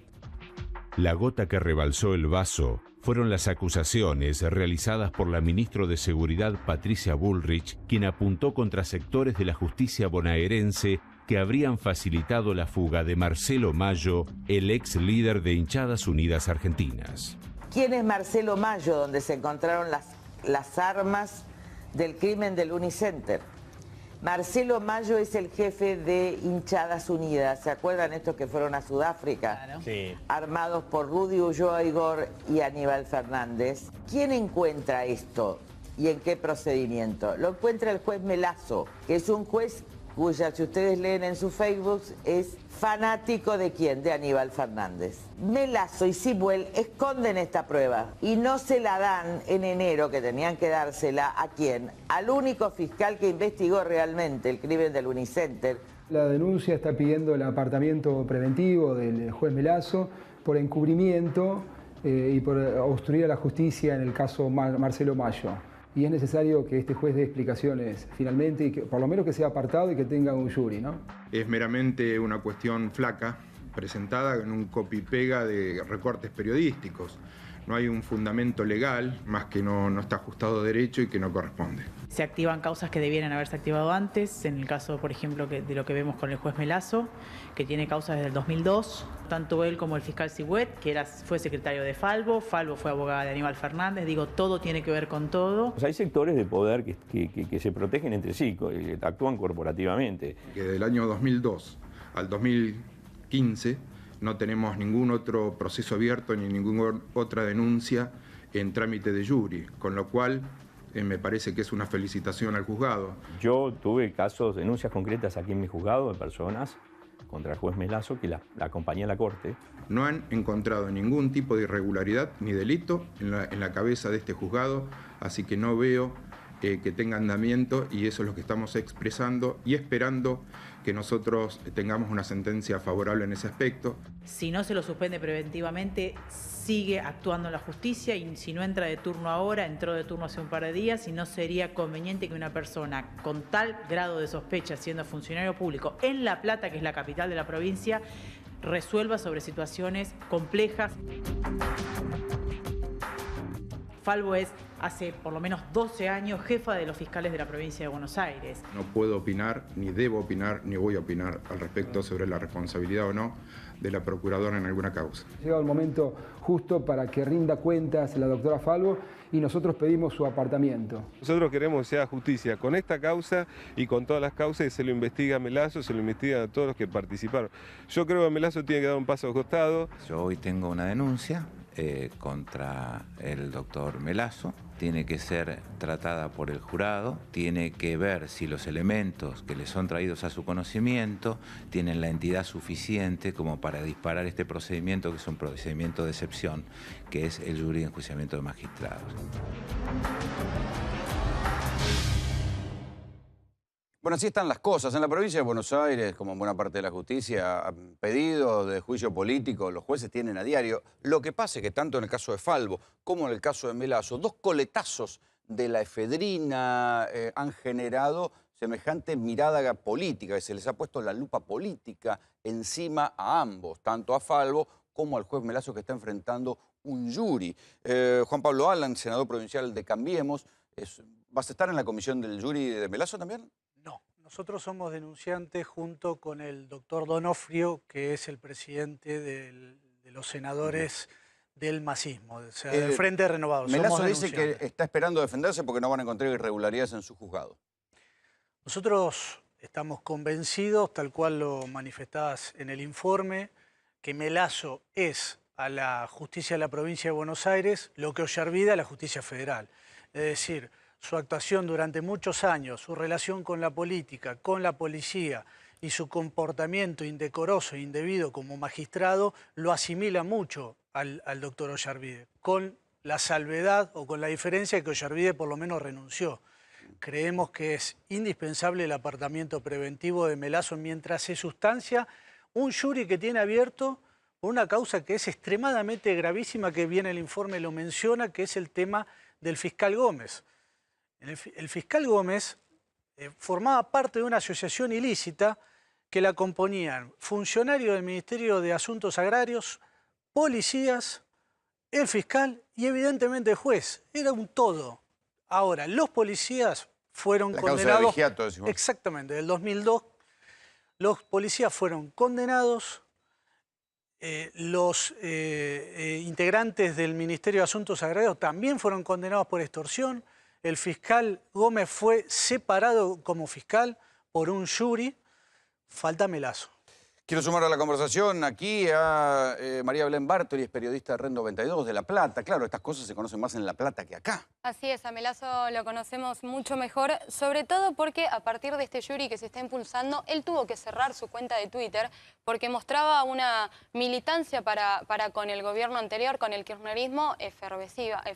La gota que rebalsó el vaso fueron las acusaciones realizadas por la ministra de Seguridad Patricia Bullrich, quien apuntó contra sectores de la justicia bonaerense que habrían facilitado la fuga de Marcelo Mayo, el ex líder de Hinchadas Unidas Argentinas. ¿Quién es Marcelo Mayo, donde se encontraron las armas del crimen del Unicenter? Marcelo Mayo es el jefe de Hinchadas Unidas. ¿Se acuerdan estos que fueron a Sudáfrica? Claro. Sí. Armados por Rudy Ulloa Igor y Aníbal Fernández. ¿Quién encuentra esto y en qué procedimiento? Lo encuentra el juez Melazo, que es un juez cuya, si ustedes leen en su Facebook, es fanático ¿de quién? De Aníbal Fernández. Melazo y Sibuel esconden esta prueba y no se la dan en enero, que tenían que dársela ¿a quién? Al único fiscal que investigó realmente el crimen del Unicenter. La denuncia está pidiendo el apartamiento preventivo del juez Melazo por encubrimiento y por obstruir a la justicia en el caso Marcelo Mayo. Y es necesario que este juez dé explicaciones finalmente, y que por lo menos que sea apartado y que tenga un jury, ¿no? Es meramente una cuestión flaca, presentada en un copy-pega de recortes periodísticos. No hay un fundamento legal, más que no está ajustado a derecho y que no corresponde. Se activan causas que debieran haberse activado antes, en el caso, por ejemplo, de lo que vemos con el juez Melazo, que tiene causas desde el 2002, tanto él como el fiscal Sigüet, que fue secretario de Falvo fue abogada de Aníbal Fernández, digo, todo tiene que ver con todo. O sea, hay sectores de poder que se protegen entre sí, que actúan corporativamente. Que del año 2002 al 2015... no tenemos ningún otro proceso abierto ni ninguna otra denuncia en trámite de jury, con lo cual me parece que es una felicitación al juzgado. Yo tuve denuncias concretas aquí en mi juzgado de personas contra el juez Melasso, que la acompañé a la corte. No han encontrado ningún tipo de irregularidad ni delito en la cabeza de este juzgado, así que no veo que tenga andamiento, y eso es lo que estamos expresando y esperando que nosotros tengamos una sentencia favorable en ese aspecto. Si no se lo suspende preventivamente, sigue actuando la justicia, y si no entra de turno ahora, entró de turno hace un par de días, y no sería conveniente que una persona con tal grado de sospecha, siendo funcionario público en La Plata, que es la capital de la provincia, resuelva sobre situaciones complejas. Falvo es, hace por lo menos 12 años, jefa de los fiscales de la provincia de Buenos Aires. No puedo opinar, ni debo opinar, ni voy a opinar al respecto sobre la responsabilidad o no de la procuradora en alguna causa. Ha llegado el momento justo para que rinda cuentas la doctora Falvo, y nosotros pedimos su apartamiento. Nosotros queremos que sea justicia con esta causa y con todas las causas, y se lo investiga a Melasso, se lo investiga a todos los que participaron. Yo creo que Melasso tiene que dar un paso al costado. Yo hoy tengo una denuncia contra el doctor Melasso. Tiene que ser tratada por el jurado, tiene que ver si los elementos que le son traídos a su conocimiento tienen la entidad suficiente como para disparar este procedimiento, que es un procedimiento de excepción, que es el jury de enjuiciamiento de magistrados. Bueno, así están las cosas. En la provincia de Buenos Aires, como en buena parte de la justicia, pedidos de juicio político los jueces tienen a diario. Lo que pasa es que tanto en el caso de Falvo como en el caso de Melasso, dos coletazos de la efedrina han generado semejante mirada política, que se les ha puesto la lupa política encima a ambos, tanto a Falvo como al juez Melasso, que está enfrentando un jury. Juan Pablo Alan, senador provincial de Cambiemos, ¿vas a estar en la comisión del jury de Melasso también? Nosotros somos denunciantes junto con el doctor Donofrio, que es el presidente de los senadores del masismo, o sea, del Frente Renovado. Melasso dice que está esperando defenderse porque no van a encontrar irregularidades en su juzgado. Nosotros estamos convencidos, tal cual lo manifestás en el informe, que Melasso es a la justicia de la provincia de Buenos Aires lo que Ollarvide a la justicia federal. Es decir, su actuación durante muchos años, su relación con la política, con la policía y su comportamiento indecoroso e indebido como magistrado lo asimila mucho al doctor Ollarvide, con la salvedad o con la diferencia de que Ollarvide por lo menos renunció. Creemos que es indispensable el apartamiento preventivo de Melasso mientras se sustancia un jury que tiene abierto por una causa que es extremadamente gravísima, que viene el informe lo menciona, que es el tema del fiscal Gómez. El fiscal Gómez formaba parte de una asociación ilícita que la componían funcionarios del Ministerio de Asuntos Agrarios, policías, el fiscal y evidentemente el juez. Era un todo. Ahora, los policías fueron condenados... La causa de Vigiato, decimos. Exactamente, del 2002. Los policías fueron condenados. Los integrantes del Ministerio de Asuntos Agrarios también fueron condenados por extorsión. El fiscal Gómez fue separado como fiscal por un jury. Falta Melasso. Quiero sumar a la conversación aquí a María Belén Bartoli, es periodista de Red 92 de La Plata. Claro, estas cosas se conocen más en La Plata que acá. Así es, a Melasso lo conocemos mucho mejor, sobre todo porque a partir de este jury que se está impulsando, él tuvo que cerrar su cuenta de Twitter porque mostraba una militancia para con el gobierno anterior, con el kirchnerismo,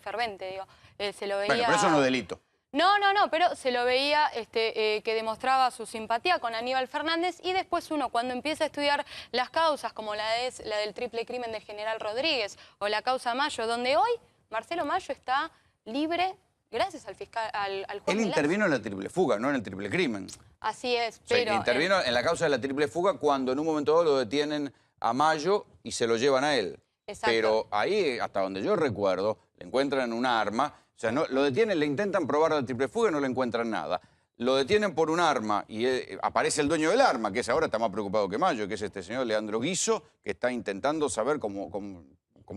fervente, digo. Se lo veía... Bueno, pero eso no es delito. No, pero se lo veía que demostraba su simpatía con Aníbal Fernández, y después uno cuando empieza a estudiar las causas como la del triple crimen del general Rodríguez o la causa Mayo, donde hoy Marcelo Mayo está libre gracias al fiscal, al juez Él Melasso. intervino en la triple fuga, no en el triple crimen. Así es, O sea, pero... intervino en la causa de la triple fuga cuando en un momento dado lo detienen a Mayo y se lo llevan a él. Exacto. Pero ahí, hasta donde yo recuerdo, le encuentran un arma. O sea, no, lo detienen, le intentan probar la triple fuga y no le encuentran nada. Lo detienen por un arma y aparece el dueño del arma, que es ahora está más preocupado que Mayo, que es este señor Leandro Guizo, que está intentando saber cómo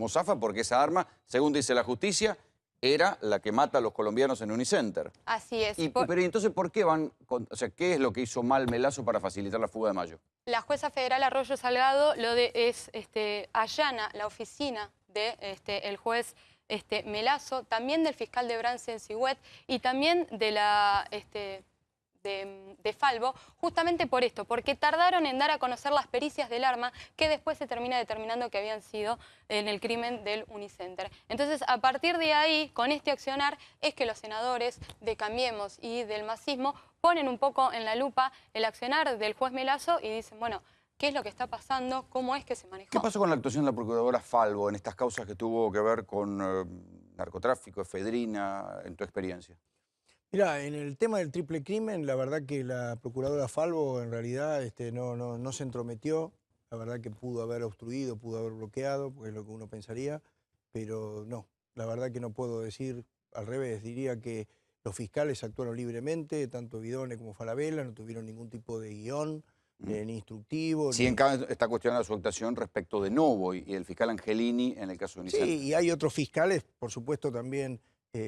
zafa, porque esa arma, según dice la justicia, era la que mata a los colombianos en Unicenter. Así es. Pero entonces, ¿por qué van? O sea, ¿qué es lo que hizo mal Melasso para facilitar la fuga de Mayo? La jueza federal Arroyo Salgado allana la oficina de el juez Melasso, también del fiscal de Bransen Sigüet y también de de Falvo, justamente por esto, porque tardaron en dar a conocer las pericias del arma que después se termina determinando que habían sido en el crimen del Unicenter. Entonces, a partir de ahí, con este accionar, es que los senadores de Cambiemos y del Masismo ponen un poco en la lupa el accionar del juez Melazo y dicen, bueno, ¿qué es lo que está pasando? ¿Cómo es que se manejó? ¿Qué pasó con la actuación de la procuradora Falvo en estas causas que tuvo que ver con narcotráfico, efedrina, en tu experiencia? Mirá, en el tema del triple crimen, la verdad que la procuradora Falvo en realidad no se entrometió. La verdad que pudo haber obstruido, pudo haber bloqueado, porque es lo que uno pensaría, pero no. La verdad que no puedo decir, al revés, diría que los fiscales actuaron libremente, tanto Guidone como Falabella, no tuvieron ningún tipo de guión, ni instructivo. Sí, en cambio está cuestionada su actuación respecto de Novo y el fiscal Angelini en el caso de Unicenter. Sí, y hay otros fiscales, por supuesto, también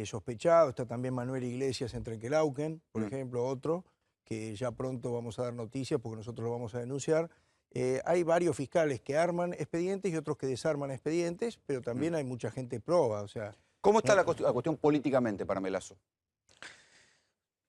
sospechados. Está también Manuel Iglesias en Trenquelauquen, por ejemplo, otro, que ya pronto vamos a dar noticias porque nosotros lo vamos a denunciar. Hay varios fiscales que arman expedientes y otros que desarman expedientes, pero también hay mucha gente proba. O sea, ¿cómo está la cuestión políticamente para Melazo?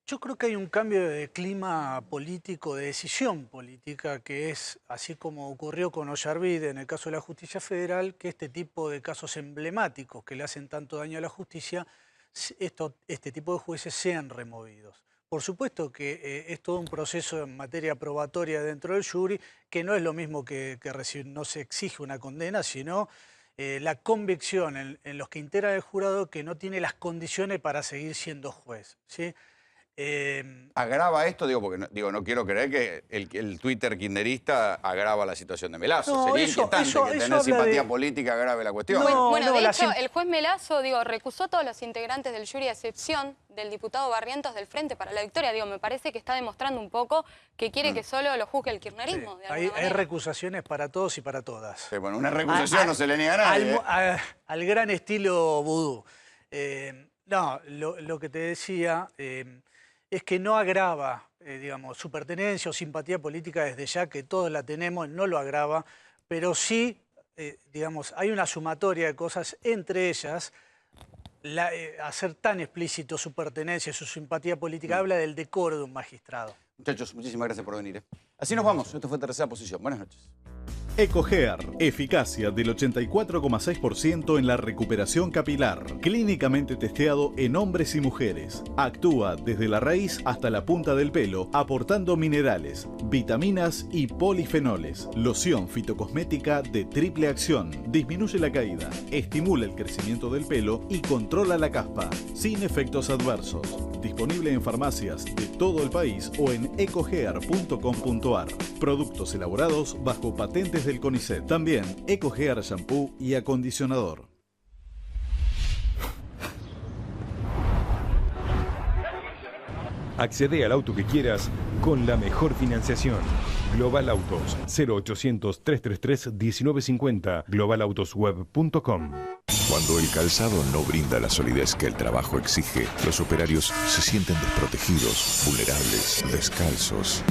Yo creo que hay un cambio de clima político, de decisión política, que es, así como ocurrió con Ollarvide en el caso de la justicia federal, que este tipo de casos emblemáticos que le hacen tanto daño a la justicia, este tipo de jueces sean removidos. Por supuesto que es todo un proceso en materia probatoria dentro del jury, que no es lo mismo que recibir, no se exige una condena, sino la convicción en los que integran el jurado que no tiene las condiciones para seguir siendo juez, ¿sí? ¿Agrava esto? Porque no quiero creer que el Twitter kirchnerista agrava la situación de Melazo. No, sería inquietante que tener simpatía de... política agrave la cuestión. Bueno, de hecho, el juez Melazo, recusó a todos los integrantes del jury a excepción del diputado Barrientos del Frente para la Victoria. Me parece que está demostrando un poco que quiere que solo lo juzgue el kirchnerismo. Sí. Hay recusaciones para todos y para todas. Sí, bueno, una recusación no se le niega a nadie. Al gran estilo vudú. No, lo que te decía... es que no agrava, su pertenencia o simpatía política desde ya, que todos la tenemos, no lo agrava, pero sí, hay una sumatoria de cosas, entre ellas, hacer tan explícito su pertenencia, su simpatía política, habla del decoro de un magistrado. Muchachos, muchísimas gracias por venir. Así nos vamos, esto fue Tercera Posición. Buenas noches. EcoGear, eficacia del 84,6% en la recuperación capilar, clínicamente testeado en hombres y mujeres. Actúa desde la raíz hasta la punta del pelo, aportando minerales, vitaminas y polifenoles. Loción fitocosmética de triple acción, disminuye la caída, estimula el crecimiento del pelo y controla la caspa, sin efectos adversos. Disponible en farmacias de todo el país o en ecogear.com.ar. Productos elaborados bajo patentes del CONICET. También EcoGear shampoo y acondicionador. Accede al auto que quieras con la mejor financiación. Global Autos, 0800-333-1950, globalautosweb.com. Cuando el calzado no brinda la solidez que el trabajo exige, los operarios se sienten desprotegidos, vulnerables, descalzos.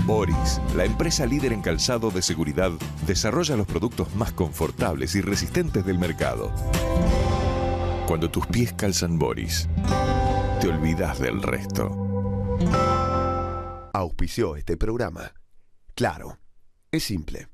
Boris, la empresa líder en calzado de seguridad, desarrolla los productos más confortables y resistentes del mercado. Cuando tus pies calzan Boris, te olvidas del resto. Auspició este programa. Claro, es simple.